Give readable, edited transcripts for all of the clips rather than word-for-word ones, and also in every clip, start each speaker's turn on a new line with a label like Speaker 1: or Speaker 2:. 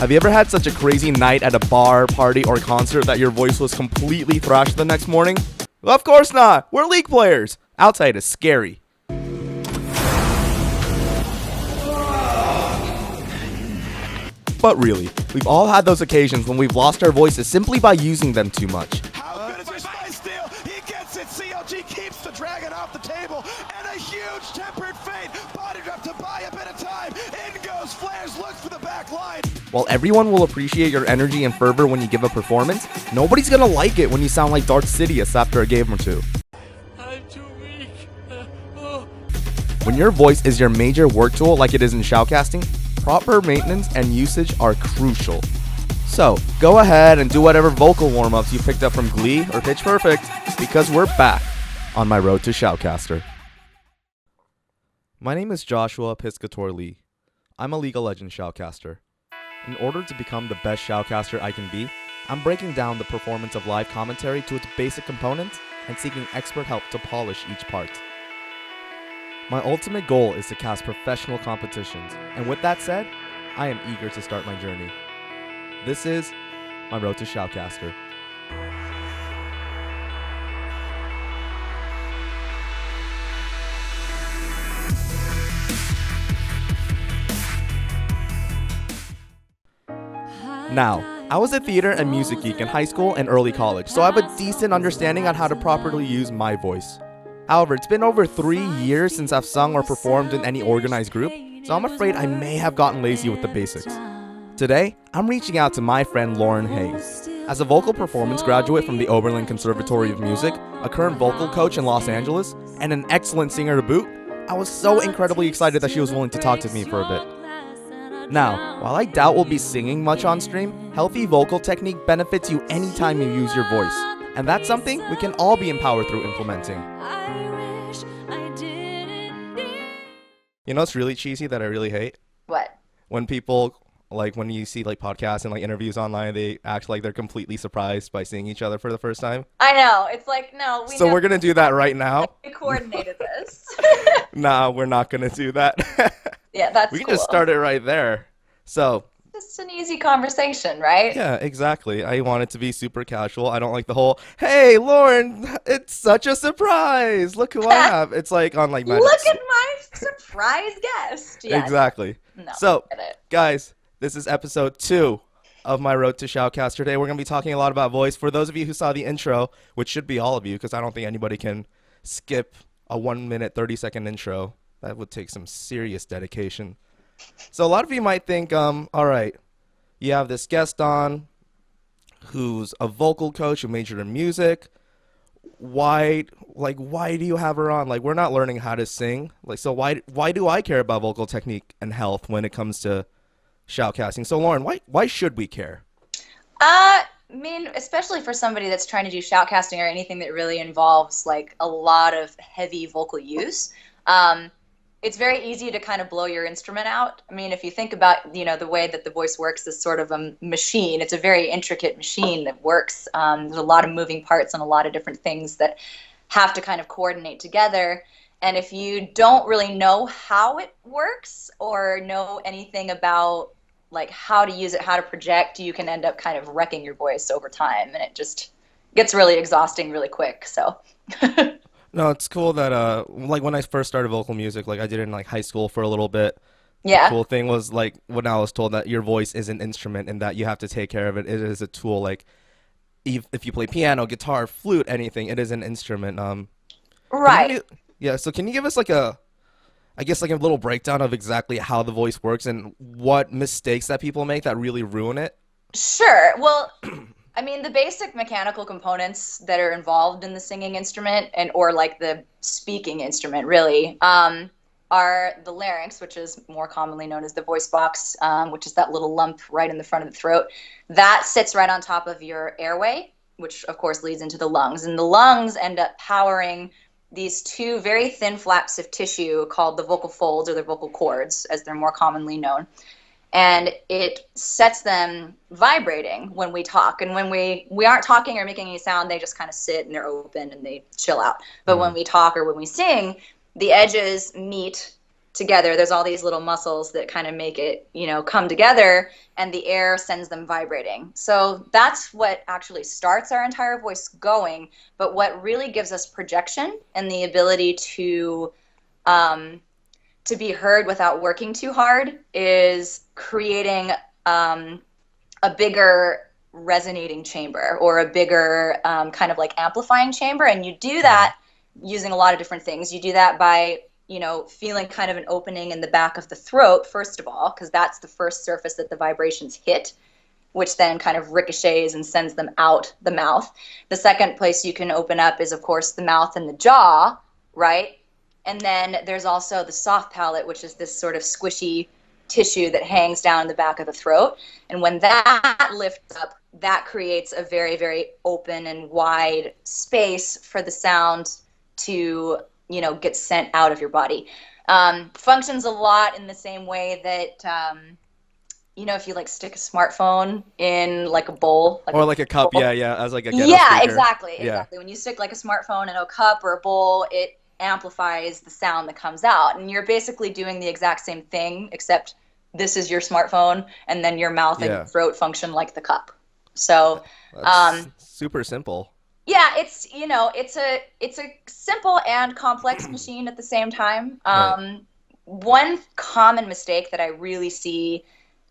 Speaker 1: Have you ever had such a crazy night at a bar, party, or concert that your voice was completely thrashed the next morning? Well, of course not! We're League players! Outside is scary. But really, we've all had those occasions when we've lost our voices simply by using them too much.
Speaker 2: How good is your spice steal? He gets it. CLG keeps the dragon off the table. And a huge tempered fate. Body drop to buy a bit of time. In goes Flares, looks for the back line.
Speaker 1: While everyone will appreciate your energy and fervor when you give a performance, nobody's gonna like it when you sound like Darth Sidious after a game or two.
Speaker 3: I'm too weak.
Speaker 1: When your voice is your major work tool like it is in shoutcasting, proper maintenance and usage are crucial. So, go ahead and do whatever vocal warm-ups you picked up from Glee or Pitch Perfect, because we're back on my road to Shoutcaster. My name is Joshua Piscator Lee. I'm a League of Legends Shoutcaster. In order to become the best Shoutcaster I can be, I'm breaking down the performance of live commentary to its basic components and seeking expert help to polish each part. My ultimate goal is to cast professional competitions, and with that said, I am eager to start my journey. This is my road to Shoutcaster. Now, I was a theater and music geek in high school and early college, so I have a decent understanding on how to properly use my voice. However, it's been over 3 years since I've sung or performed in any organized group, so I'm afraid I may have gotten lazy with the basics. Today, I'm reaching out to my friend Lauren Hayes. As a vocal performance graduate from the Oberlin Conservatory of Music, a current vocal coach in Los Angeles, and an excellent singer to boot, I was so incredibly excited that she was willing to talk to me for a bit. Now, while I doubt we'll be singing much on stream, healthy vocal technique benefits you anytime you use your voice. And that's something we can all be empowered through implementing. You know what's really cheesy that I really hate?
Speaker 4: What?
Speaker 1: When people, like when you see like podcasts and like interviews online, they act like they're completely surprised by seeing each other for the first time.
Speaker 4: I know. It's like, no, we
Speaker 1: So
Speaker 4: know
Speaker 1: we're going to do that right now.
Speaker 4: we coordinated this.
Speaker 1: Nah, we're not going to do that.
Speaker 4: Yeah, that's
Speaker 1: We can
Speaker 4: cool.
Speaker 1: just start it right there. So,
Speaker 4: Just an easy conversation, right?
Speaker 1: yeah, exactly. I want it to be super casual. I don't like the whole, hey, Lauren, it's such a surprise. Look who I have. It's like on like
Speaker 4: Look at my surprise guest. Yeah,
Speaker 1: Exactly.
Speaker 4: No,
Speaker 1: So,
Speaker 4: I get it.
Speaker 1: guys, this is episode 2 of my Road to Shoutcaster. Today we're going to be talking a lot about voice. For those of you who saw the intro, which should be all of you, because I don't think anybody can skip a 1 minute, 30-second intro. That would take some serious dedication. So a lot of you might think, all right, you have this guest on who's a vocal coach who majored in music. Why do you have her on? Like, we're not learning how to sing. Like, so why do I care about vocal technique and health when it comes to shoutcasting? So Lauren, why should we care?
Speaker 4: I mean, especially for somebody that's trying to do shoutcasting or anything that really involves like a lot of heavy vocal use. It's very easy to kind of blow your instrument out. I mean, if you think about, the way that the voice works is sort of a machine. It's a very intricate machine that works. There's a lot of moving parts and a lot of different things that have to kind of coordinate together. And if you don't really know how it works or know anything about like how to use it, how to project, you can end up kind of wrecking your voice over time. And it just gets really exhausting really quick. So...
Speaker 1: No, it's cool that like when I first started vocal music, like I did it in like high school for a little bit.
Speaker 4: Yeah.
Speaker 1: The cool thing was like when I was told that your voice is an instrument and that you have to take care of it. It is a tool. Like if you play piano, guitar, flute, anything, it is an instrument.
Speaker 4: Right.
Speaker 1: So can you give us like a little breakdown of exactly how the voice works and what mistakes that people make that really ruin it?
Speaker 4: Sure. Well, I mean, the basic mechanical components that are involved in the singing instrument or like the speaking instrument really are the larynx, which is more commonly known as the voice box, which is that little lump right in the front of the throat. That sits right on top of your airway, which of course leads into the lungs. And the lungs end up powering these two very thin flaps of tissue called the vocal folds or the vocal cords, as they're more commonly known. And it sets them vibrating when we talk. And when we aren't talking or making any sound, they just kind of sit and they're open and they chill out. But when we talk or when we sing, the edges meet together, there's all these little muscles that kind of make it, come together, and the air sends them vibrating. So that's what actually starts our entire voice going. But what really gives us projection and the ability to be heard without working too hard is creating a bigger resonating chamber, or a bigger kind of like amplifying chamber. And you do that using a lot of different things. You do that by feeling kind of an opening in the back of the throat, first of all, because that's the first surface that the vibrations hit, which then kind of ricochets and sends them out the mouth. The second place you can open up is, of course, the mouth and the jaw, right? And then there's also the soft palate, which is this sort of squishy tissue that hangs down in the back of the throat. And when that lifts up, that creates a very, very open and wide space for the sound to get sent out of your body. Functions a lot in the same way that, if you like stick a smartphone in like a bowl.
Speaker 1: Or like a cup, bowl. Yeah, as like a ghetto
Speaker 4: Yeah,
Speaker 1: speaker.
Speaker 4: Exactly. When you stick like a smartphone in a cup or a bowl, it amplifies the sound that comes out. And you're basically doing the exact same thing, except this is your smartphone, and then your mouth and your throat function like the cup. So
Speaker 1: that's super simple.
Speaker 4: Yeah, it's it's a simple and complex machine at the same time.
Speaker 1: Right.
Speaker 4: One common mistake that I really see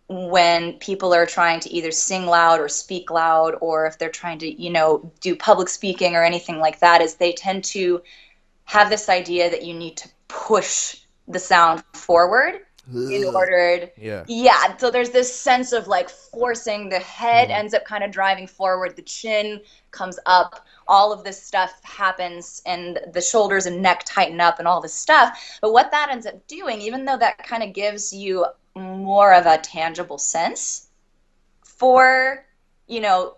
Speaker 4: when people are trying to either sing loud or speak loud, or if they're trying to do public speaking or anything like that, is they tend to have this idea that you need to push the sound forward in order. Yeah. So there's this sense of like forcing. The head ends up kind of driving forward, the chin comes up, all of this stuff happens, and the shoulders and neck tighten up and all this stuff. But what that ends up doing, even though that kind of gives you more of a tangible sense for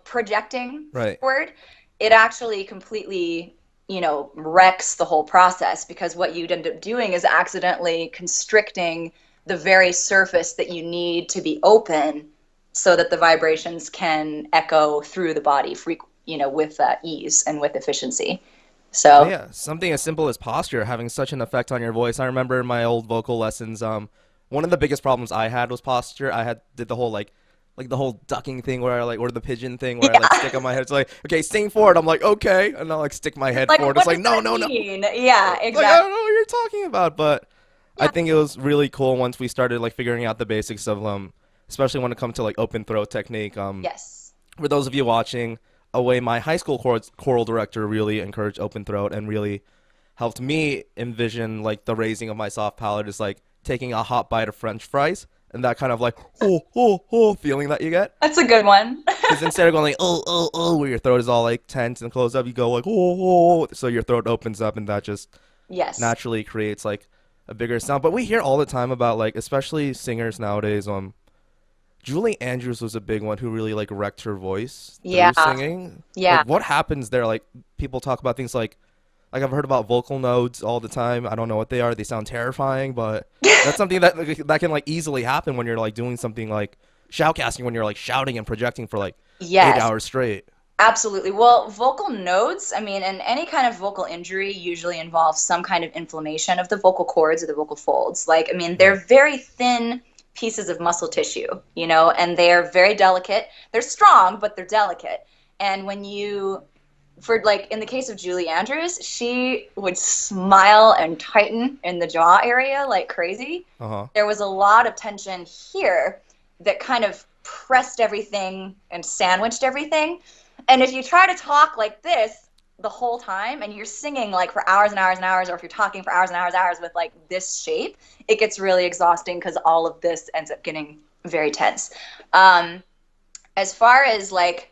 Speaker 4: projecting forward, it actually completely wrecks the whole process, because what you'd end up doing is accidentally constricting the very surface that you need to be open so that the vibrations can echo through the body with ease and with efficiency. So
Speaker 1: yeah, something as simple as posture having such an effect on your voice. I remember in my old vocal lessons, one of the biggest problems I had was posture. Did the whole like the whole ducking thing or the pigeon thing where I like stick on my head. It's like, okay, sing forward. I'm like, okay, and I'll like stick my head forward. It's like, no.
Speaker 4: Yeah, exactly.
Speaker 1: Like, I don't know what you're talking about, but I think it was really cool once we started like figuring out the basics of especially when it comes to like open throat technique.
Speaker 4: Yes.
Speaker 1: For those of you watching, a way my high school choral director really encouraged open throat and really helped me envision like the raising of my soft palate is like taking a hot bite of French fries and that kind of like feeling that you get.
Speaker 4: That's a good one.
Speaker 1: Because instead of going like where your throat is all like tense and closed up, you go like so your throat opens up, and that just naturally creates like a bigger sound. But we hear all the time about like, especially singers nowadays, Julie Andrews was a big one who really like wrecked her voice through singing.
Speaker 4: Yeah.
Speaker 1: Like, what happens there? Like, people talk about things like I've heard about vocal nodes all the time. I don't know what they are. They sound terrifying, but that's something that can like easily happen when you're like doing something like shoutcasting, when you're like shouting and projecting for like 8 hours straight.
Speaker 4: Absolutely. Well, vocal nodes, and any kind of vocal injury usually involves some kind of inflammation of the vocal cords or the vocal folds. Like, they're very thin pieces of muscle tissue, and they're very delicate. They're strong, but they're delicate. And when in the case of Julie Andrews, she would smile and tighten in the jaw area like crazy. There was a lot of tension here that kind of pressed everything and sandwiched everything. And if you try to talk like this the whole time and you're singing like for hours and hours and hours, or if you're talking for hours and hours and hours with like this shape, it gets really exhausting because all of this ends up getting very tense. As far as like,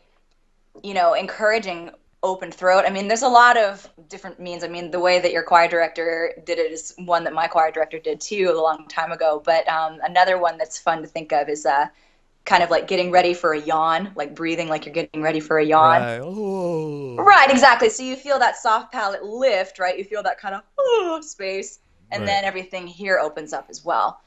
Speaker 4: encouraging open throat, there's a lot of different means. The way that your choir director did it is one that my choir director did too a long time ago. But another one that's fun to think of is kind of like getting ready for a yawn, like breathing like you're getting ready for a yawn. Right, exactly. So you feel that soft palate lift, right? You feel that kind of space, and then everything here opens up as well.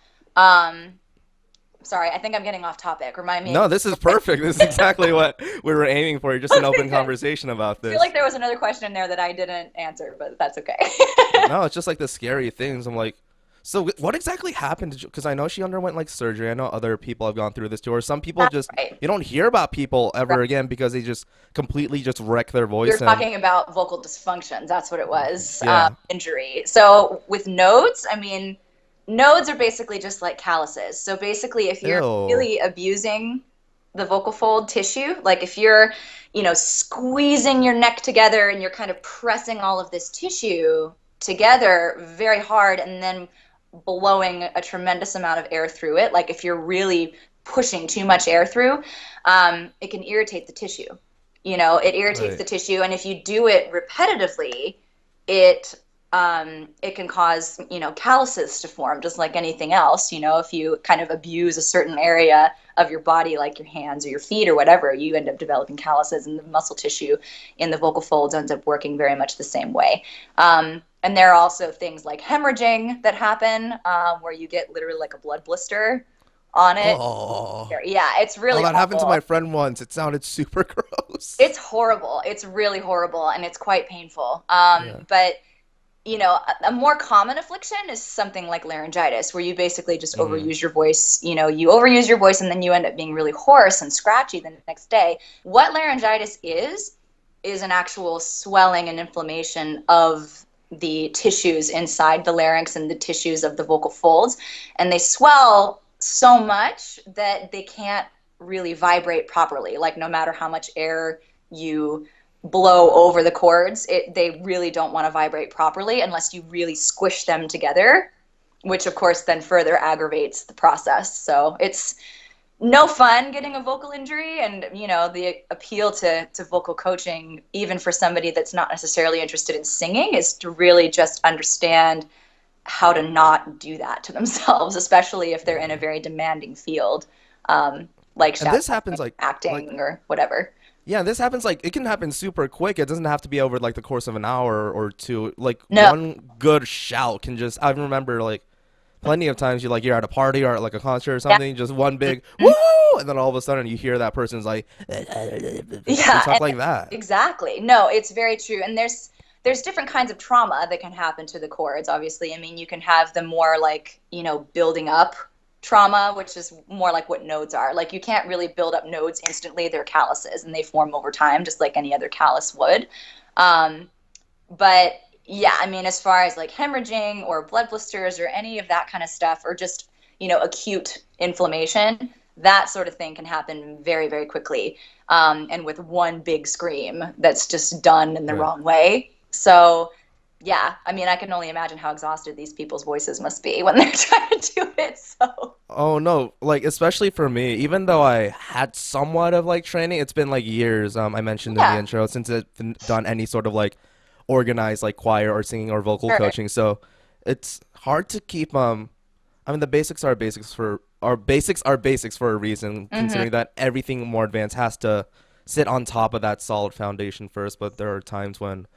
Speaker 4: Sorry, I think I'm getting off topic. Remind me.
Speaker 1: No, this is perfect. This is exactly what we were aiming for. Just an open conversation about this.
Speaker 4: I feel like there was another question in there that I didn't answer, but that's okay.
Speaker 1: No, it's just like the scary things. I'm like, So what exactly happened? Because I know she underwent like surgery. I know other people have gone through this too. Or some people
Speaker 4: That's
Speaker 1: just
Speaker 4: right.
Speaker 1: you don't hear about people ever
Speaker 4: Right.
Speaker 1: again because they just completely just wreck their
Speaker 4: You're
Speaker 1: voice and
Speaker 4: talking about vocal dysfunctions. That's what it was,
Speaker 1: yeah.
Speaker 4: injury. So with nodes, I mean, nodes are basically just like calluses. So basically, if you're
Speaker 1: Ew.
Speaker 4: really abusing the vocal fold tissue, like if you're, squeezing your neck together and you're kind of pressing all of this tissue together very hard and then blowing a tremendous amount of air through it, like if you're really pushing too much air through, it can irritate the tissue. It irritates
Speaker 1: Right.
Speaker 4: the tissue, and if you do it repetitively, it it can cause calluses to form, just like anything else. If you kind of abuse a certain area of your body, like your hands or your feet or whatever, you end up developing calluses, and the muscle tissue in the vocal folds ends up working very much the same way. And there are also things like hemorrhaging that happen, where you get literally like a blood blister on it.
Speaker 1: Oh.
Speaker 4: Yeah, it's
Speaker 1: Oh,
Speaker 4: really
Speaker 1: that happened to
Speaker 4: awful.
Speaker 1: my friend once. It sounded super gross.
Speaker 4: It's horrible. It's really horrible, and it's quite painful.
Speaker 1: Yeah.
Speaker 4: But a more common affliction is something like laryngitis, where you basically just
Speaker 1: Mm.
Speaker 4: overuse your voice. You overuse your voice, and then you end up being really hoarse and scratchy the next day. What laryngitis is an actual swelling and inflammation of the tissues inside the larynx and the tissues of the vocal folds, and they swell so much that they can't really vibrate properly. Like no matter how much air you blow over the cords, they really don't want to vibrate properly unless you really squish them together, which of course then further aggravates the process. So it's no fun getting a vocal injury, and the appeal to vocal coaching, even for somebody that's not necessarily interested in singing, is to really just understand how to not do that to themselves, especially if they're in a very demanding field, like
Speaker 1: And
Speaker 4: shout
Speaker 1: this happens like
Speaker 4: acting or whatever.
Speaker 1: yeah, this happens like it can happen super quick. It doesn't have to be over like the course of an hour or two. Like
Speaker 4: No.
Speaker 1: one good shout can just I remember like plenty of times you're at a party or at like a concert or
Speaker 4: Yeah.
Speaker 1: something, just one big woo,
Speaker 4: Mhm.
Speaker 1: and then all of a sudden you hear that person's like they
Speaker 4: Yeah,
Speaker 1: talk like that.
Speaker 4: exactly. No, it's very true. And there's different kinds of trauma that can happen to the cords, obviously. I mean, you can have the more like, building up trauma, which is more like what nodes are. Like you can't really build up nodes instantly. They're calluses and they form over time, just like any other callus would. Um, but yeah, I mean, as far as like hemorrhaging or blood blisters or any of that kind of stuff, or just, acute inflammation, that sort of thing can happen very, very quickly. And with one big scream that's just done in the
Speaker 1: Right.
Speaker 4: wrong way. So, yeah, I mean, I can only imagine how exhausted these people's voices must be when they're trying to do it. So,
Speaker 1: Oh no, like especially for me, even though I had somewhat of like training, it's been like years, I mentioned in the
Speaker 4: yeah,
Speaker 1: intro, since I've done any sort of like organized like choir or singing or vocal
Speaker 4: sure.
Speaker 1: coaching. So it's hard to keep I mean the basics are basics for a reason,
Speaker 4: Hmm.
Speaker 1: considering that everything more advanced has to sit on top of that solid foundation first, but there are times when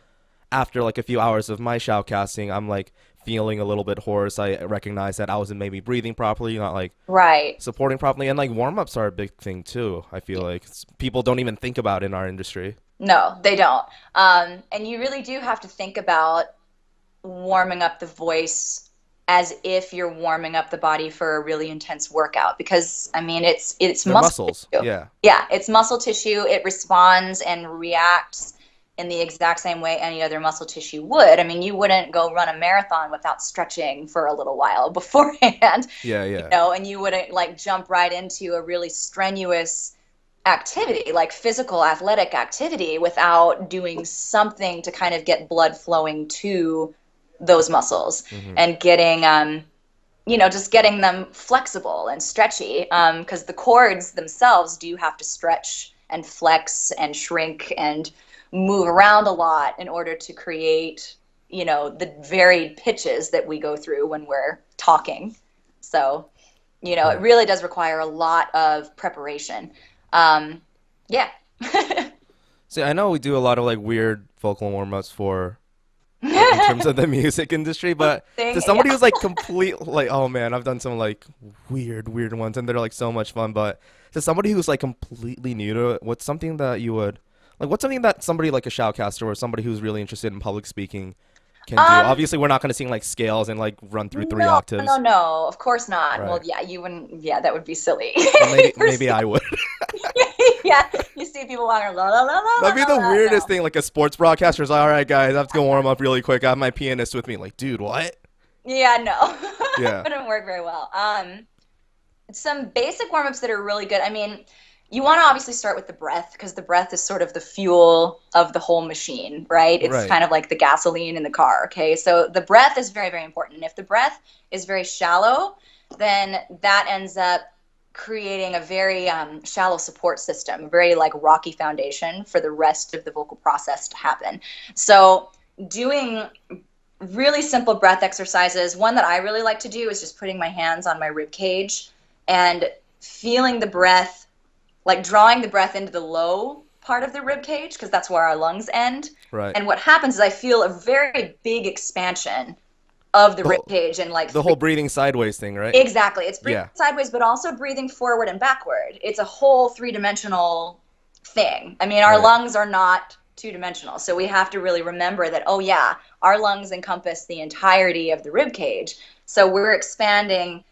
Speaker 1: after like a few hours of my shoutcasting, I'm like feeling a little bit hoarse. I recognize that I wasn't maybe breathing properly, not like
Speaker 4: Right.
Speaker 1: supporting properly, and like warm ups are a big thing too. I feel like people don't even think about in our industry.
Speaker 4: No, they don't. And you really do have to think about warming up the voice as if you're warming up the body for a really intense workout, because I mean it's
Speaker 1: Their
Speaker 4: muscle
Speaker 1: muscles,
Speaker 4: tissue.
Speaker 1: yeah,
Speaker 4: Yeah, it's muscle tissue. It responds and reacts in the exact same way any other muscle tissue would. I mean, you wouldn't go run a marathon without stretching for a little while beforehand,
Speaker 1: yeah, yeah,
Speaker 4: and you wouldn't like jump right into a really strenuous activity, like physical athletic activity, without doing something to kind of get blood flowing to those muscles
Speaker 1: hmm
Speaker 4: and getting just getting them flexible and stretchy, because the cords themselves do have to stretch and flex and shrink and move around a lot in order to create the varied pitches that we go through when we're talking. So it
Speaker 1: right.
Speaker 4: really does require a lot of preparation. um, yeah.
Speaker 1: See, I know we do a lot of like weird vocal warm ups for like in terms of the music industry, but to
Speaker 4: Thing,
Speaker 1: somebody
Speaker 4: yeah.
Speaker 1: who's like complete like oh man, I've done some like weird ones and they're like so much fun, but to somebody who's like completely new to it, what's something that somebody like a shoutcaster or somebody who's really interested in public speaking can do? Obviously, we're not going to sing like scales and like run through three octaves.
Speaker 4: No, of course not.
Speaker 1: Right.
Speaker 4: Well, yeah, you wouldn't. Yeah, that would be silly.
Speaker 1: Well, maybe I would.
Speaker 4: Yeah, you see people walking, la la la la.
Speaker 1: That'd be the
Speaker 4: la,
Speaker 1: weirdest
Speaker 4: no.
Speaker 1: thing. Like a sports broadcaster's like, all right, guys, I have to go warm up really quick. I have my pianist with me. Like, dude, what?
Speaker 4: Yeah, no.
Speaker 1: Yeah.
Speaker 4: It wouldn't work very well. Some basic warm-ups that are really good. I mean, you want to obviously start with the breath because the breath is sort of the fuel of the whole machine, right? It's
Speaker 1: Right.
Speaker 4: kind of like the gasoline in the car, okay? So the breath is very, very important. If the breath is very shallow, then that ends up creating a very shallow support system, a very like rocky foundation for the rest of the vocal process to happen. So doing really simple breath exercises, one that I really like to do is just putting my hands on my rib cage and feeling the breath, like drawing the breath into the low part of the rib cage because that's where our lungs end.
Speaker 1: Right.
Speaker 4: And what happens is I feel a very big expansion of the rib cage and like
Speaker 1: the whole breathing sideways thing, right?
Speaker 4: Exactly. It's breathing
Speaker 1: Yeah.
Speaker 4: sideways, but also breathing forward and backward. It's a whole three-dimensional thing. I mean, our
Speaker 1: Right.
Speaker 4: lungs are not two-dimensional, so we have to really remember that, oh yeah, our lungs encompass the entirety of the rib cage. So we're expanding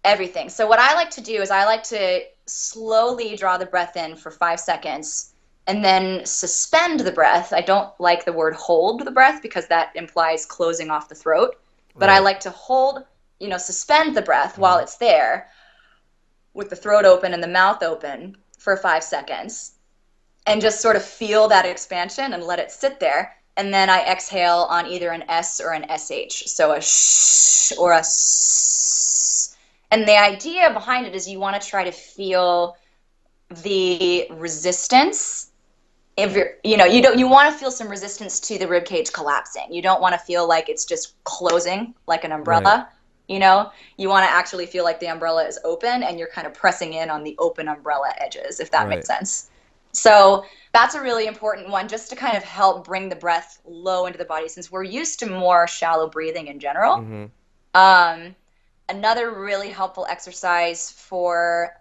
Speaker 4: everything. So what I like to do is I like to slowly draw the breath in for 5 seconds and then suspend the breath. I don't like the word hold the breath because that implies closing off the throat. But I
Speaker 1: Right.
Speaker 4: like to hold, suspend the breath while it's there with the throat open and the mouth open for 5 seconds and just sort of feel that expansion and let it sit there. And then I exhale on either an S or an SH. So a sh or a s. And the idea behind it is you want to try to feel the resistance. If you want to feel some resistance to the rib cage collapsing. You don't want to feel like it's just closing like an umbrella.
Speaker 1: Right.
Speaker 4: You want to actually feel like the umbrella is open and you're kind of pressing in on the open umbrella edges, if that makes
Speaker 1: Right.
Speaker 4: sense. So that's a really important one just to kind of help bring the breath low into the body since we're used to more shallow breathing in general.
Speaker 1: Mm-hmm.
Speaker 4: Another really helpful exercise for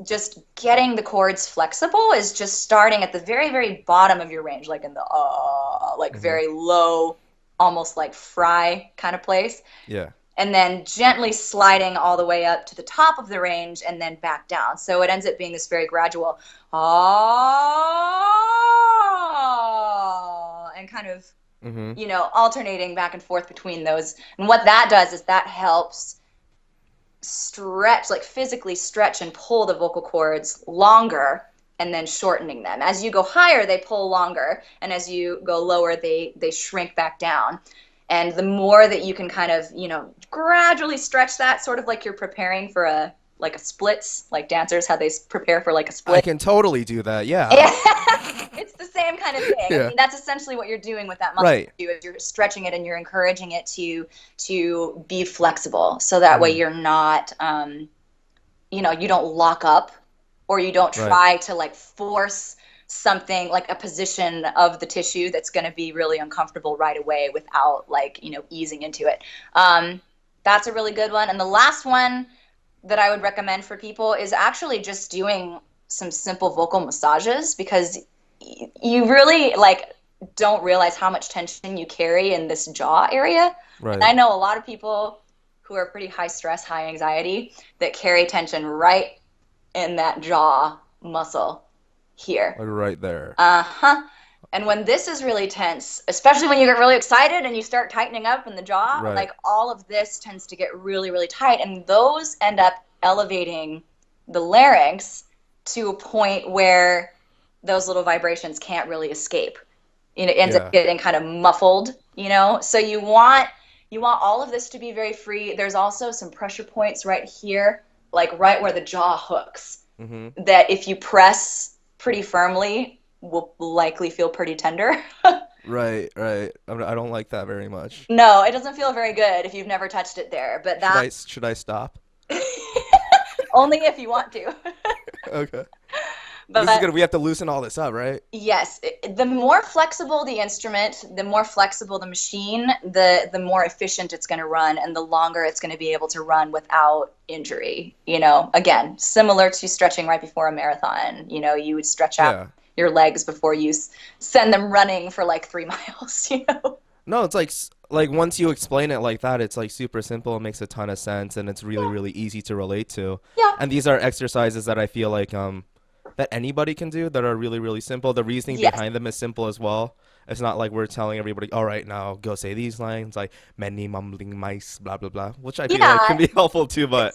Speaker 4: just getting the cords flexible is just starting at the very, very bottom of your range, like in the very low, almost like fry kind of place.
Speaker 1: Yeah.
Speaker 4: And then gently sliding all the way up to the top of the range and then back down. So it ends up being this very gradual and kind of,
Speaker 1: Mm-hmm.
Speaker 4: alternating back and forth between those. And what that does is that helps stretch, like physically stretch and pull the vocal cords longer and then shortening them. As you go higher, they pull longer. And as you go lower, they shrink back down. And the more that you can kind of, gradually stretch that, sort of like you're preparing for a splits, like dancers, how they prepare for like a split.
Speaker 1: I can totally do that. Yeah.
Speaker 4: It's the same kind of thing.
Speaker 1: Yeah.
Speaker 4: I mean, that's essentially what you're doing with that muscle.
Speaker 1: Right.
Speaker 4: Is you're stretching it and you're encouraging it to be flexible. So that way you're not, you don't lock up or you don't try to like force something like a position of the tissue that's going to be really uncomfortable right away without easing into it. That's a really good one. And the last one that I would recommend for people is actually just doing some simple vocal massages because you really don't realize how much tension you carry in this jaw area.
Speaker 1: Right.
Speaker 4: And I know a lot of people who are pretty high stress, high anxiety that carry tension right in that jaw muscle here.
Speaker 1: Like right there.
Speaker 4: And when this is really tense, especially when you get really excited and you start tightening up in the jaw,
Speaker 1: Right.
Speaker 4: all of this tends to get really, really tight. And those end up elevating the larynx to a point where those little vibrations can't really escape. It ends up getting kind of muffled, So you want all of this to be very free. There's also some pressure points right here, like right where the jaw hooks, that if you press pretty firmly, will likely feel pretty tender.
Speaker 1: Right. I don't like that very much.
Speaker 4: No, it doesn't feel very good if you've never touched it there. But that
Speaker 1: Should I stop?
Speaker 4: only if you want to.
Speaker 1: Okay.
Speaker 4: But
Speaker 1: This is good. We have to loosen all this up, right?
Speaker 4: yes, the more flexible the instrument, the more flexible the machine, the more efficient it's going to run and the longer it's going to be able to run without injury. Again, similar to stretching right before a marathon. You would stretch out your legs before you send them running for 3 miles.
Speaker 1: No, it's like like once you explain it like that, it's like super simple. It makes a ton of sense, and it's really,
Speaker 4: Yeah.
Speaker 1: really easy to relate to.
Speaker 4: Yeah.
Speaker 1: And these are exercises that I feel like that anybody can do that are really, really simple. The reasoning
Speaker 4: Yes.
Speaker 1: behind them is simple as well. It's not like we're telling everybody, all right, now go say these lines like many mumbling mice, blah blah blah, which I feel like
Speaker 4: Yeah.
Speaker 1: can be helpful too. But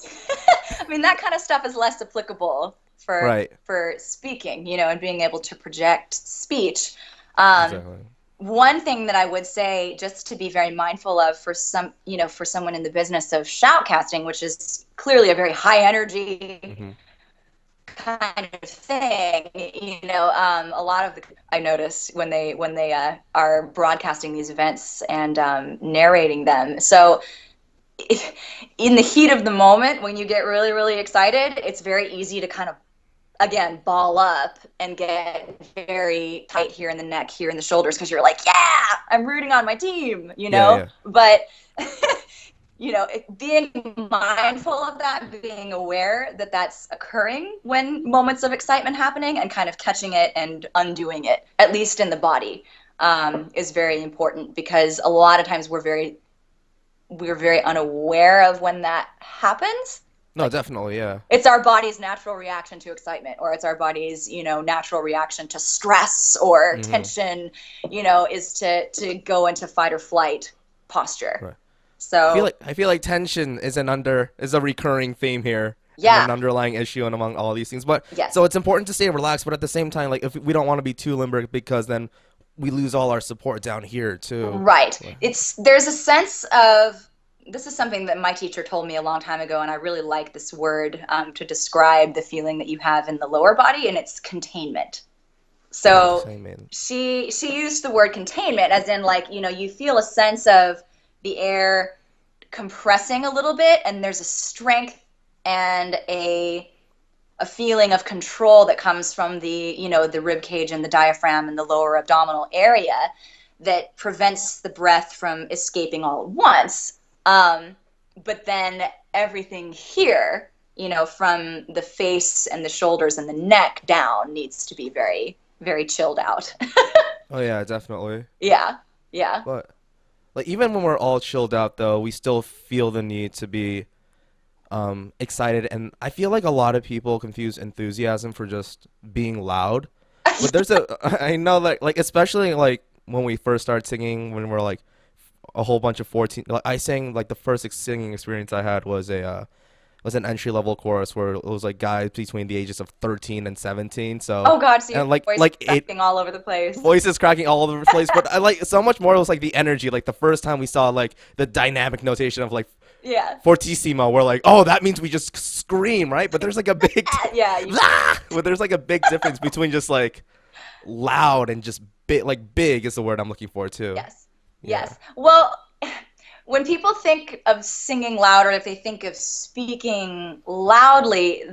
Speaker 4: I mean, that kind of stuff is less applicable
Speaker 1: right,
Speaker 4: for speaking, and being able to project speech. Um,
Speaker 1: exactly.
Speaker 4: One thing that I would say, just to be very mindful of for for someone in the business of shoutcasting, which is clearly a very high energy
Speaker 1: Hmm.
Speaker 4: kind of thing, a lot of I notice when they are broadcasting these events and narrating them. So in the heat of the moment, when you get really, really excited, it's very easy to kind of, again, ball up and get very tight here in the neck, here in the shoulders, because you're like, yeah, I'm rooting on my team,
Speaker 1: Yeah.
Speaker 4: But, being mindful of that, being aware that that's occurring when moments of excitement happening and kind of catching it and undoing it, at least in the body, is very important, because a lot of times we're very unaware of when that happens.
Speaker 1: No, definitely, yeah.
Speaker 4: It's our body's natural reaction to excitement, or it's our body's, natural reaction to stress or tension, is to go into fight or flight posture.
Speaker 1: Right.
Speaker 4: So
Speaker 1: I feel like tension is a recurring theme here.
Speaker 4: Yeah.
Speaker 1: And an underlying issue and among all these things. But
Speaker 4: Yes.
Speaker 1: so it's important to stay relaxed, but at the same time, like if we don't want to be too limber, because then we lose all our support down here too.
Speaker 4: Right. There's a sense of, this is something that my teacher told me a long time ago, and I really like this word to describe the feeling that you have in the lower body, and it's containment. So
Speaker 1: Containment.
Speaker 4: she used the word containment as in, like, you feel a sense of the air compressing a little bit, and there's a strength and a feeling of control that comes from the the rib cage and the diaphragm and the lower abdominal area that prevents the breath from escaping all at once. But then everything here, from the face and the shoulders and the neck down, needs to be very, very chilled out.
Speaker 1: Oh yeah, definitely.
Speaker 4: Yeah.
Speaker 1: But like even when we're all chilled out though, we still feel the need to be excited, and I feel like a lot of people confuse enthusiasm for just being loud. But I know that like especially like when we first started singing, when we're like a whole bunch of 14, like I sang, like the first singing experience I had was an entry level chorus where it was like guys between the ages of 13 and 17. So
Speaker 4: Oh God, so
Speaker 1: and
Speaker 4: your voice
Speaker 1: like
Speaker 4: is cracking all over the place.
Speaker 1: voices cracking all over the place. But I like so much more. It was like the energy. Like the first time we saw like the dynamic notation of like
Speaker 4: Yeah.
Speaker 1: fortissimo, we're like, oh, that means we just scream, right? But there's like a big
Speaker 4: Yeah.
Speaker 1: but there's like a big difference between just like loud and just big. Like big is the word I'm looking for too.
Speaker 4: Yes. Yes. Well, when people think of singing loud, or if they think of speaking loudly,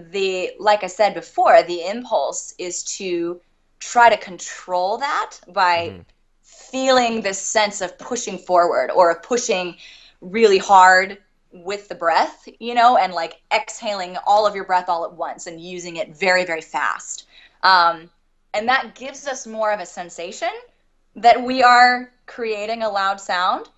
Speaker 4: like I said before, the impulse is to try to control that by feeling this sense of pushing forward, or of pushing really hard with the breath, and like exhaling all of your breath all at once and using it very, very fast. And that gives us more of a sensation that we are creating a loud sound.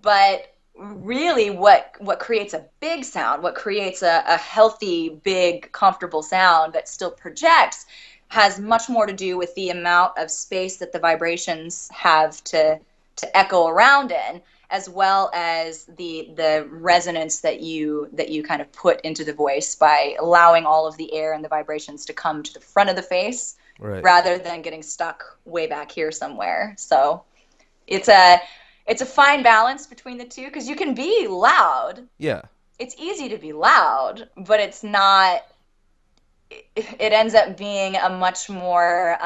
Speaker 4: But really what creates a big sound, what creates a healthy, big, comfortable sound that still projects, has much more to do with the amount of space that the vibrations have to echo around in, as well as the resonance that you kind of put into the voice by allowing all of the air and the vibrations to come to the front of the face,
Speaker 1: Right.
Speaker 4: rather than getting stuck way back here somewhere. So it's a fine balance between the two, because you can be loud.
Speaker 1: Yeah.
Speaker 4: It's easy to be loud, but it's not. It ends up being a much more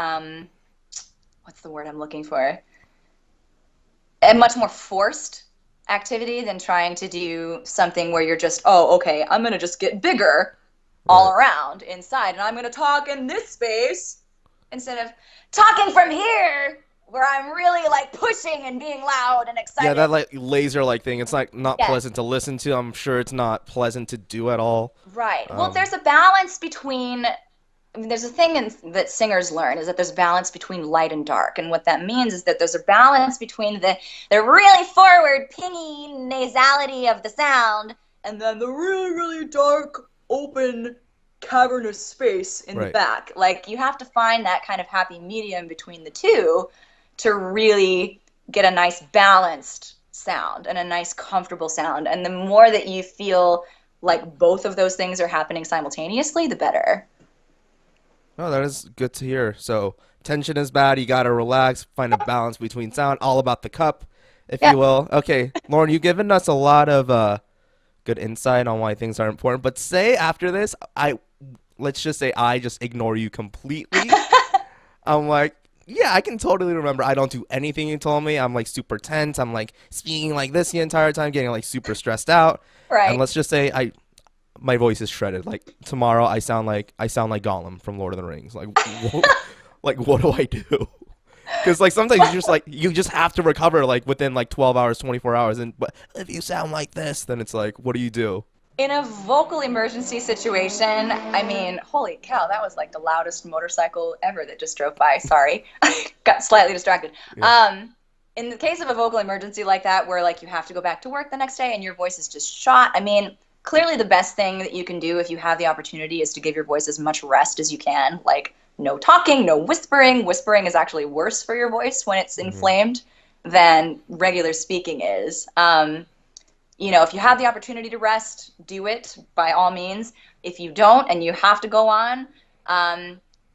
Speaker 4: what's the word I'm looking for? A much more forced activity than trying to do something where you're just, oh, okay, I'm gonna just get bigger all around inside, and I'm gonna talk in this space instead of talking from here where I'm really like pushing and being loud and excited.
Speaker 1: Yeah, that like laser like thing. It's like not
Speaker 4: Yes.
Speaker 1: pleasant to listen to. I'm sure it's not pleasant to do at all.
Speaker 4: Right. Well, there's a balance between I mean, there's a thing that singers learn is that there's balance between light and dark. And what that means is that there's a balance between the really forward, pingy nasality of the sound and then the really, really dark, open, cavernous space in the back. Like, you have to find that kind of happy medium between the two to really get a nice balanced sound and a nice comfortable sound. And the more that you feel like both of those things are happening simultaneously, the better.
Speaker 1: Oh, that is good to hear. So tension is bad. You got to relax, find a balance between sound, all about the cup, if you will. Okay, Lauren, you've given us a lot of good insight on why things are important. But say after this, let's just say I just ignore you completely. I'm like, yeah, I can totally remember. I don't do anything you told me. I'm like super tense. I'm like speaking like this the entire time, getting like super stressed out.
Speaker 4: Right.
Speaker 1: And let's just say my voice is shredded. Like tomorrow, I sound like Gollum from Lord of the Rings. Like, what do I do? Because like sometimes you just have to recover like within like 12 hours, 24 hours. But if you sound like this, then it's like, what do you do?
Speaker 4: In a vocal emergency situation, I mean, holy cow, that was like the loudest motorcycle ever that just drove by. Sorry, got slightly distracted. Yeah. In the case of a vocal emergency like that, where like you have to go back to work the next day and your voice is just shot, I mean, clearly the best thing that you can do if you have the opportunity is to give your voice as much rest as you can. Like, no talking, no whispering. Whispering is actually worse for your voice when it's inflamed than regular speaking is. You know, if you have the opportunity to rest, do it by all means. If you don't and you have to go on,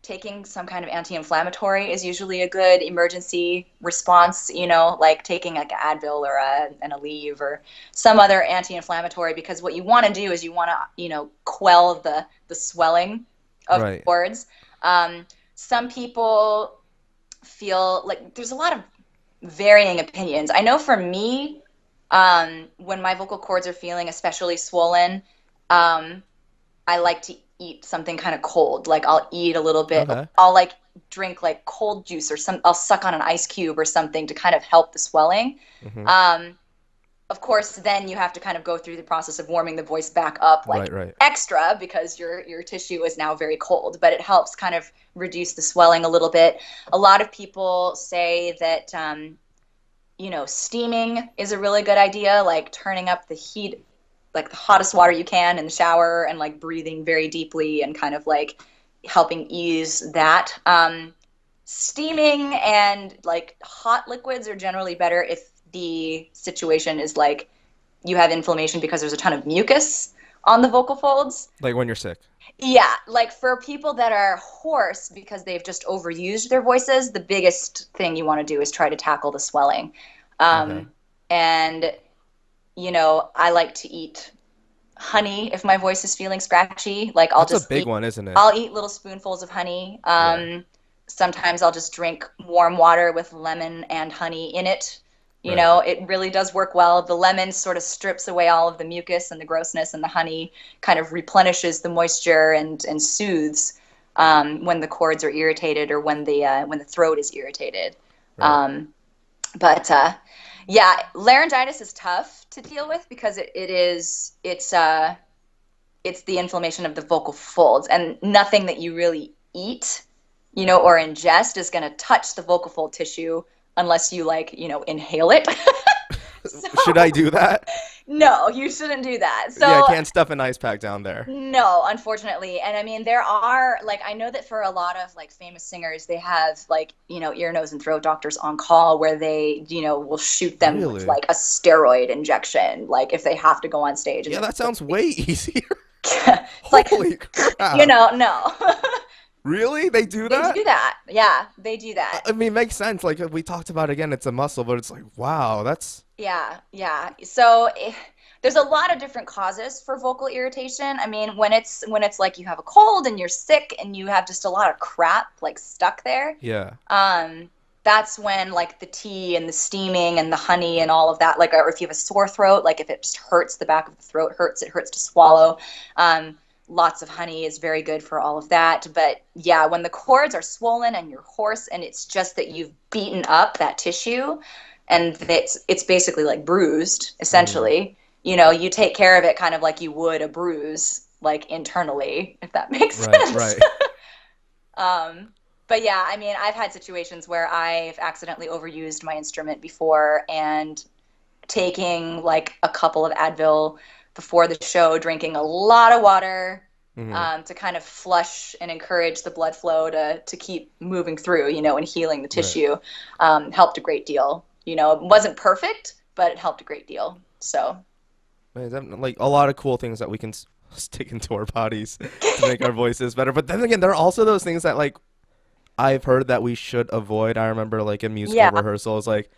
Speaker 4: taking some kind of anti-inflammatory is usually a good emergency response, you know, like taking like an Advil or an Aleve or some other anti-inflammatory, because what you want to do is you want to, you know, quell the swelling of the cords. Some people feel like there's a lot of varying opinions. I know for me, when my vocal cords are feeling especially swollen, I like to eat something kind of cold. Like I'll eat a little bit. Okay. I'll like drink like cold juice or I'll suck on an ice cube or something to kind of help the swelling. Of course, then you have to kind of go through the process of warming the voice back up like extra, because your tissue is now very cold, but it helps kind of reduce the swelling a little bit. A lot of people say that, you know, steaming is a really good idea, like turning up the heat, like the hottest water you can in the shower and like breathing very deeply and kind of like helping ease that. Steaming and like hot liquids are generally better if the situation is like you have inflammation because there's a ton of mucus on the vocal folds. Like when you're sick. Yeah, like for people that are hoarse because they've just overused their voices, the biggest thing you want to do is try to tackle the swelling. And, you know, I like to eat honey if my voice is feeling scratchy. Like That's a big one, isn't it? I'll eat little spoonfuls of honey. Sometimes I'll just drink warm water with lemon and honey in it. You know, it really does work well. The lemon sort of strips away all of the mucus and the grossness, and the honey kind of replenishes the moisture and soothes when the cords are irritated or when the throat is irritated. Yeah, laryngitis is tough to deal with because it's the inflammation of the vocal folds, and nothing that you really eat, you know, or ingest is going to touch the vocal fold tissue unless you like, you know, inhale it. So, should I do that? No, you shouldn't do that. So yeah, I can't stuff an ice pack down there. No, unfortunately. And I mean, there are like, I know that for a lot of like famous singers, they have like, you know, ear, nose, and throat doctors on call where they, you know, will shoot them with like a steroid injection, like if they have to go on stage. Yeah, that sounds way easier. Holy crap. You know, no. Really? They do that? They do that. Yeah, they do that. I mean, it makes sense. Like we talked about, again, it's a muscle, but it's like, wow, that's... Yeah. So there's a lot of different causes for vocal irritation. I mean, when it's like you have a cold and you're sick and you have just a lot of crap like stuck there. Yeah. That's when like the tea and the steaming and the honey and all of that, like, or if you have a sore throat, like if it just hurts, the back of the throat hurts, it hurts to swallow. Lots of honey is very good for all of that. But yeah, when the cords are swollen and you're hoarse and it's just that you've beaten up that tissue and it's basically like bruised, essentially, you know, you take care of it kind of like you would a bruise, like internally, if that makes sense. Right. But yeah, I mean, I've had situations where I've accidentally overused my instrument before, and taking like a couple of Advil before the show, drinking a lot of water,
Speaker 1: Hmm.
Speaker 4: to kind of flush and encourage the blood flow to keep moving through, and healing the
Speaker 1: Right.
Speaker 4: tissue, helped a great deal. It wasn't perfect, but it helped a great deal. So,
Speaker 1: Like a lot of cool things that we can stick into our bodies to make our voices better. But then again, there are also those things that like I've heard that we should avoid. I remember like in musical
Speaker 4: yeah.
Speaker 1: rehearsals, like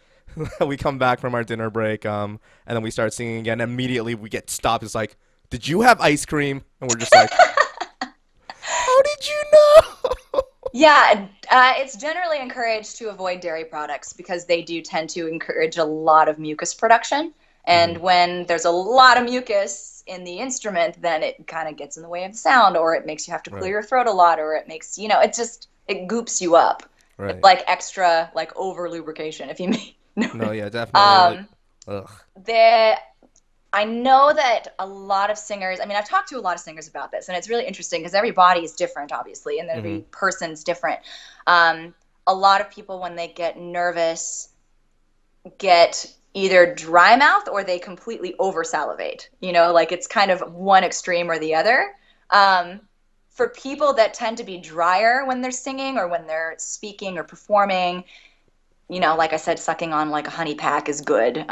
Speaker 1: we come back from our dinner break, and then we start singing again. Immediately we get stopped. It's like, did you have ice cream? And we're just like, how did you know?
Speaker 4: Yeah, it's generally encouraged to avoid dairy products because they do tend to encourage a lot of mucus production. And
Speaker 1: Hmm.
Speaker 4: when there's a lot of mucus in the instrument, then it kind of gets in the way of the sound, or it makes you have to clear
Speaker 1: Right,
Speaker 4: your throat a lot, or it makes, it goops you up. It's
Speaker 1: right.
Speaker 4: like extra, like over lubrication, if you know.
Speaker 1: No, yeah, definitely. Like,
Speaker 4: Um,
Speaker 1: ugh.
Speaker 4: the I know that a lot of singers, I mean, I've talked to a lot of singers about this, and it's really interesting because every body is different, obviously, and
Speaker 1: Hmm.
Speaker 4: every person's different. A lot of people, when they get nervous, get either dry mouth or they completely over salivate. Like it's kind of one extreme or the other. Um, for people that tend to be drier when they're singing or when they're speaking or performing, like I said, sucking on like a honey pack is good.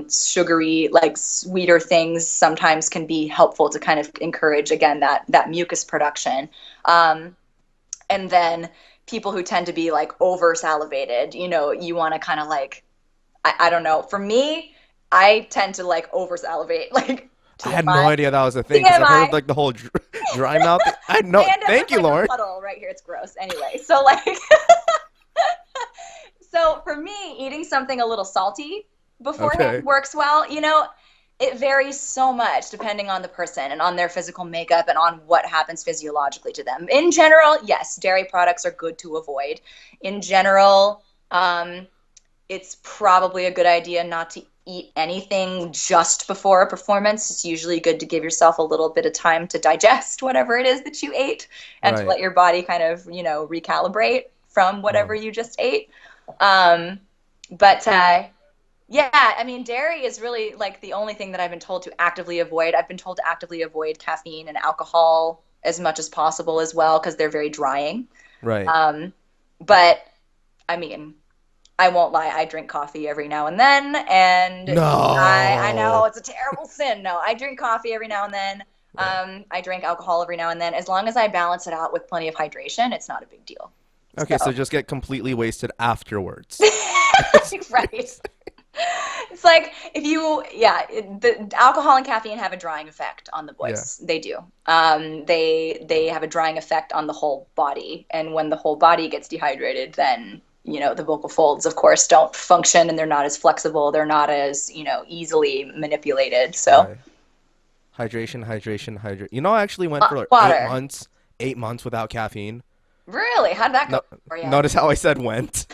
Speaker 4: Sugary, like sweeter things sometimes can be helpful to kind of encourage, again, that mucus production. And then people who tend to be like over salivated, you want to kind of like, I don't know. For me, I tend to like over salivate, like
Speaker 1: I had no
Speaker 4: TMI.
Speaker 1: idea that was a thing because I've heard
Speaker 4: TMI.
Speaker 1: of like the whole dry mouth thing. I had no.
Speaker 4: I end up
Speaker 1: Thank
Speaker 4: with
Speaker 1: you,
Speaker 4: like a
Speaker 1: Lauren.
Speaker 4: puddle right here. It's gross. Anyway, so like, so for me, eating something a little salty beforehand
Speaker 1: Okay.
Speaker 4: works well. It varies so much depending on the person and on their physical makeup and on what happens physiologically to them. In general, yes, dairy products are good to avoid. In general, it's probably a good idea not to eat anything just before a performance. It's usually good to give yourself a little bit of time to digest whatever it is that you ate and to
Speaker 1: Right.
Speaker 4: let your body kind of, recalibrate from whatever
Speaker 1: Oh.
Speaker 4: you just ate. Um, but yeah, I mean, dairy is really like the only thing that I've been told to actively avoid. I've been told to actively avoid caffeine and alcohol as much as possible as well because they're very drying.
Speaker 1: Right.
Speaker 4: Um, but I mean, I won't lie, I drink coffee every now and then, and I know
Speaker 1: No.
Speaker 4: it's a terrible sin. No, I drink coffee every now and then.
Speaker 1: Right.
Speaker 4: I drink alcohol every now and then. As long as I balance it out with plenty of hydration, it's not a big deal.
Speaker 1: Okay, so
Speaker 4: So,
Speaker 1: just get completely wasted afterwards.
Speaker 4: right. It's like if you, yeah, the alcohol and caffeine have a drying effect on the
Speaker 1: Yeah.
Speaker 4: voice. They do. They have a drying effect on the whole body, and when the whole body gets dehydrated, then the vocal folds, of course, don't function, and they're not as flexible. They're not as easily manipulated. So
Speaker 1: Right. Hydration, hydration, hydrate. I actually went for like eight
Speaker 4: water.
Speaker 1: months, 8 months without caffeine.
Speaker 4: Really? How'd that go
Speaker 1: No,
Speaker 4: for you?
Speaker 1: notice how I said went.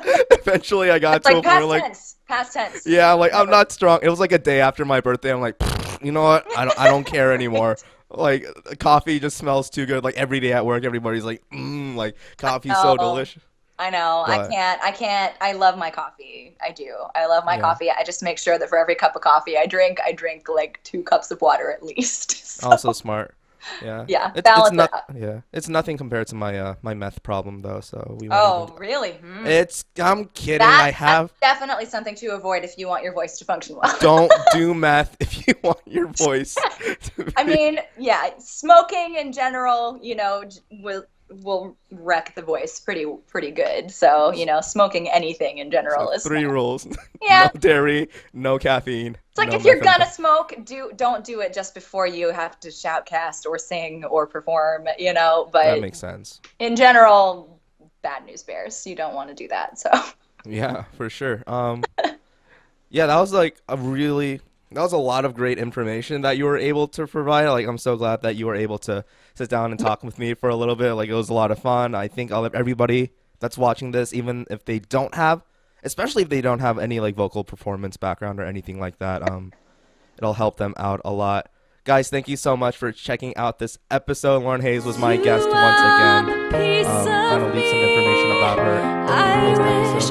Speaker 1: Eventually, I got
Speaker 4: It's
Speaker 1: to a
Speaker 4: like
Speaker 1: point where
Speaker 4: past
Speaker 1: like,
Speaker 4: tense. Past tense.
Speaker 1: yeah, I'm like, I'm
Speaker 4: Never.
Speaker 1: not strong. It was like a day after my birthday. I'm like, you know what? I don't care anymore.
Speaker 4: Right.
Speaker 1: Like, coffee just smells too good. Like every day at work, everybody's like, like coffee's so
Speaker 4: No.
Speaker 1: delicious.
Speaker 4: I know. I
Speaker 1: But
Speaker 4: can't. I can't. I love my coffee. I do. I love my
Speaker 1: yeah,
Speaker 4: coffee. I just make sure that for every cup of coffee I drink like 2 cups of water at least. So
Speaker 1: also smart. Yeah,
Speaker 4: yeah,
Speaker 1: it's
Speaker 4: balance it
Speaker 1: not.
Speaker 4: out.
Speaker 1: Yeah, it's nothing compared to my meth problem though. So we won't even.
Speaker 4: Oh, really? Hmm.
Speaker 1: I'm kidding. I
Speaker 4: That's
Speaker 1: have.
Speaker 4: definitely something to avoid if you want your voice to function well.
Speaker 1: Don't do meth if you want your voice to
Speaker 4: I
Speaker 1: be.
Speaker 4: mean, yeah, smoking in general, will wreck the voice pretty good. So, smoking anything in
Speaker 1: So
Speaker 4: general is
Speaker 1: three rules: no
Speaker 4: yeah.
Speaker 1: dairy, no caffeine,
Speaker 4: It's like
Speaker 1: no
Speaker 4: if you're gonna
Speaker 1: methamphetamine.
Speaker 4: smoke, don't do it just before you have to shoutcast or sing or perform,
Speaker 1: That
Speaker 4: but
Speaker 1: makes sense.
Speaker 4: in general, bad news bears. You don't want to do that. So
Speaker 1: Yeah, for sure. Yeah, that was like that was a lot of great information that you were able to provide. Like, I'm so glad that you were able to sit down and talk with me for a little bit. Like, it was a lot of fun. I think everybody that's watching this, even if they don't have, especially if they don't have any like vocal performance background or anything like that, it'll help them out a lot. Guys, thank you so much for checking out this episode. Lauren Hayes was my guest once again. I'm going to leave some information about her in the post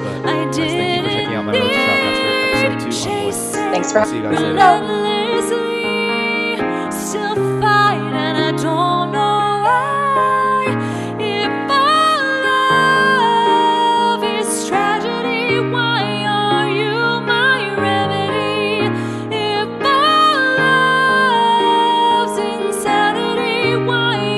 Speaker 1: episode. But guys, thank you for checking out my Road to Shoutcaster episode 2 on voice.
Speaker 4: Thanks for
Speaker 1: See you guys later.
Speaker 5: Still fight, and I don't know why. If our love is tragedy, why are you my remedy? If our love's insanity, why